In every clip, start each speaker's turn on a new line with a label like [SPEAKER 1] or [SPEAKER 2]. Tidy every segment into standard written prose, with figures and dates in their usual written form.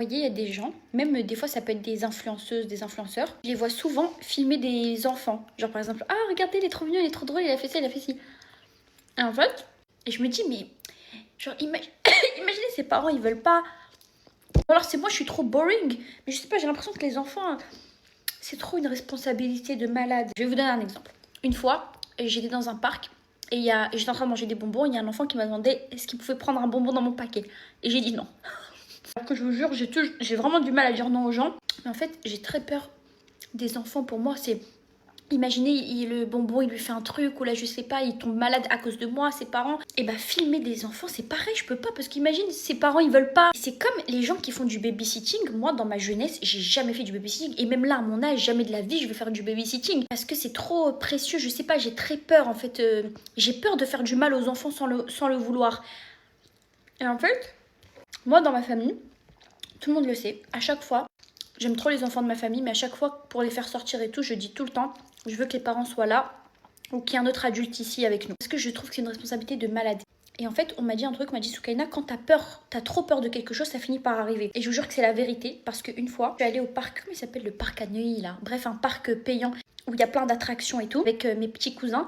[SPEAKER 1] Vous voyez, il y a des gens, même des fois ça peut être des influenceuses, des influenceurs, je les vois souvent filmer des enfants. Genre par exemple, ah regardez, il est trop mignon, il est trop drôle, il a fait ça, il a fait ci. Et en fait, je me dis, mais genre imaginez ses parents, ils veulent pas. Ou alors c'est moi, je suis trop boring. Mais je sais pas, j'ai l'impression que les enfants, c'est trop une responsabilité de malade. Je vais vous donner un exemple. Une fois, j'étais dans un parc et j'étais en train de manger des bonbons. Il y a un enfant qui m'a demandé est-ce qu'il pouvait prendre un bonbon dans mon paquet. Et j'ai dit non. Alors que je vous jure, j'ai vraiment du mal à dire non aux gens. Mais en fait, j'ai très peur des enfants. Pour moi, c'est... Imaginez, le bonbon, il lui fait un truc, ou là, je sais pas, il tombe malade à cause de moi, ses parents. Et bah, filmer des enfants, c'est pareil, je peux pas, parce qu'imagine, ses parents, ils veulent pas. C'est comme les gens qui font du babysitting. Moi, dans ma jeunesse, j'ai jamais fait du babysitting. Et même là, à mon âge, jamais de la vie, je vais faire du babysitting. Parce que c'est trop précieux, je sais pas, j'ai très peur, en fait. J'ai peur de faire du mal aux enfants sans le vouloir. Et en fait, moi, dans ma famille, tout le monde le sait, à chaque fois, j'aime trop les enfants de ma famille, mais à chaque fois, pour les faire sortir et tout, je dis tout le temps, je veux que les parents soient là ou qu'il y ait un autre adulte ici avec nous. Parce que je trouve que c'est une responsabilité de maladie. Et en fait, on m'a dit un truc, on m'a dit Soukaina, quand t'as peur, t'as trop peur de quelque chose, ça finit par arriver. Et je vous jure que c'est la vérité, parce qu'une fois, je suis allée au parc, comment il s'appelle le parc à Neuilly là? Bref, un parc payant où il y a plein d'attractions et tout, avec mes petits cousins.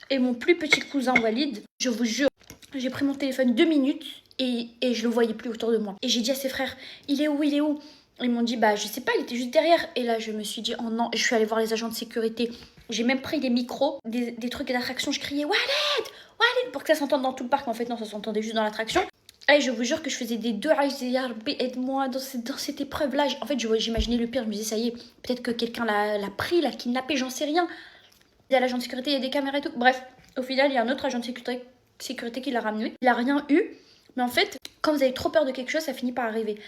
[SPEAKER 1] Et mon plus petit cousin Walid, je vous jure, j'ai pris mon téléphone 2 minutes et je le voyais plus autour de moi. Et j'ai dit à ses frères, il est où, il est où? Ils m'ont dit, bah je sais pas, il était juste derrière. Et là, je me suis dit, oh non, je suis allée voir les agents de sécurité. J'ai même pris des micros, des trucs d'attraction. Je criais, Walid, Walid, pour que ça s'entende dans tout le parc. Mais en fait, non, ça s'entendait juste dans l'attraction. Et je vous jure que je faisais des deux, je disais, aide-moi dans cette épreuve-là. En fait, j'imaginais le pire. Je me disais, ça y est, peut-être que quelqu'un l'a pris, l'a kidnappé, j'en sais rien. Il y a l'agent de sécurité, il y a des caméras et tout. Bref, au final, il y a un autre agent de sécurité qui l'a ramené. Il a rien eu. Mais en fait, quand vous avez trop peur de quelque chose, ça finit par arriver.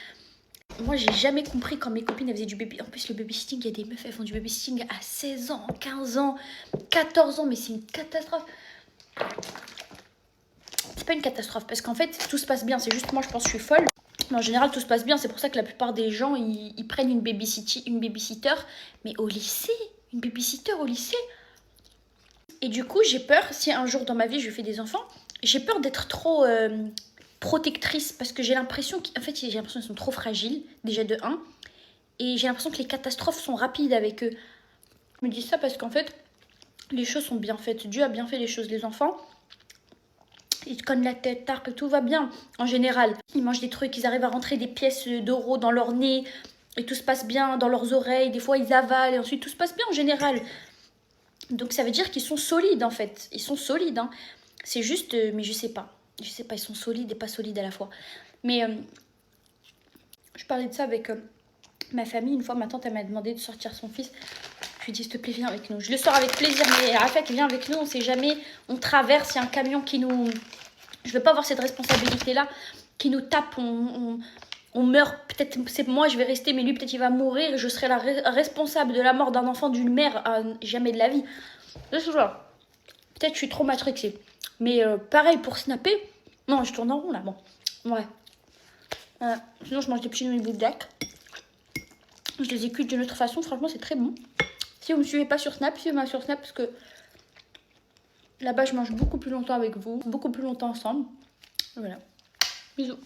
[SPEAKER 1] Moi, j'ai jamais compris quand mes copines elles faisaient du baby. En plus, le babysitting, il y a des meufs, elles font du babysitting à 16 ans, 15 ans, 14 ans, mais c'est une catastrophe. C'est pas une catastrophe parce qu'en fait, tout se passe bien. C'est juste moi, je pense que je suis folle. Mais en général, tout se passe bien. C'est pour ça que la plupart des gens, ils prennent une babysitter. Mais au lycée, une babysitter au lycée. Et du coup, j'ai peur, si un jour dans ma vie je fais des enfants, j'ai peur d'être trop protectrice parce que j'ai l'impression qu'ils sont trop fragiles, déjà de 1. Et j'ai l'impression que les catastrophes sont rapides avec eux. Je me dis ça parce qu'en fait, les choses sont bien faites. Dieu a bien fait les choses. Les enfants, ils se cognent la tête, tard, que tout va bien en général. Ils mangent des trucs, ils arrivent à rentrer des pièces d'euros dans leur nez et tout se passe bien dans leurs oreilles. Des fois, ils avalent et ensuite tout se passe bien en général. Donc ça veut dire qu'ils sont solides en fait. Ils sont solides. Hein. C'est juste, mais je sais pas. Je sais pas, ils sont solides et pas solides à la fois. Mais je parlais de ça avec ma famille. Une fois, ma tante, elle m'a demandé de sortir son fils. Je lui ai dit, s'il te plaît, viens avec nous. Je le sors avec plaisir, mais Rafat, viens avec nous. On sait jamais. On traverse, il y a un camion qui nous... Je veux pas avoir cette responsabilité-là qui nous tape. On meurt, peut-être c'est moi, je vais rester, mais lui, peut-être il va mourir. Je serai la responsable de la mort d'un enfant, d'une mère, jamais de la vie. Peut-être je suis trop matrixée. Mais pareil pour snapper. Non, je tourne en rond là. Bon, ouais. Sinon, je mange des petits nouilles bouledac. Je les écuche d'une autre façon. Franchement, c'est très bon. Si vous me suivez pas sur Snap, suivez-moi sur Snap parce que là-bas, je mange beaucoup plus longtemps avec vous, beaucoup plus longtemps ensemble. Voilà. Bisous.